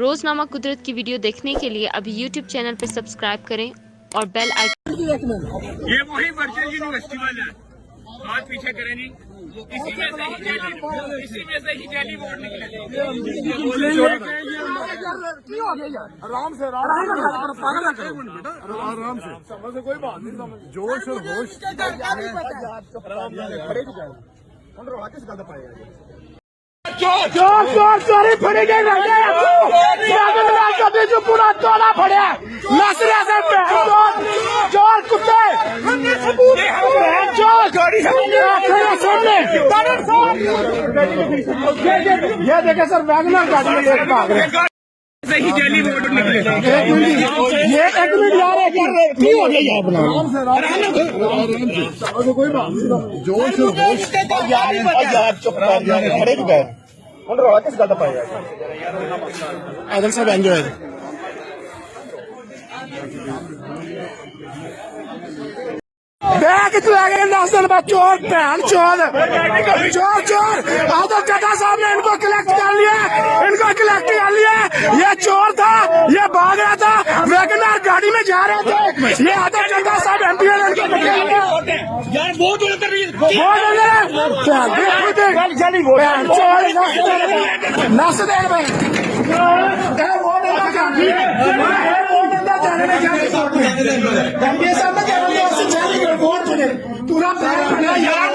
रोजनामा कुदरत की वीडियो देखने के लिए अभी यूट्यूब चैनल पर सब्सक्राइब करें और बेल आइकन। ये वही वर्चुअल यूनिवर्सिटी वाला है, हाथ पीछे करें नहीं, इसी में से ही जाली वोट निकले। आराम से आराम से समझ से कोई बात नहीं, जोश और होश चोरी फड़ी गई जो पूरा तोड़ा फड़िया नसरे से चोर कुत्ते ये देखे सर वैगनर गाड़ी में भाग रहे सही जाली वोट निकले। ये एक मिनट यार नहीं हो गया अपना कोई बात नहीं, जोश और होश चुप खड़े भी गए किस गल पाया आदल साहब एंजॉय कितने आ गए 10 दिन बाद चोर भैन चोर आदल चड्ढा साहब ने इनको कलेक्ट कर लिया ये चोर था, ये भाग रहा था, वैगनर गाड़ी में जा रहे थे, ये आदल चड्ढा साहब एमपी नस दे पूरा यार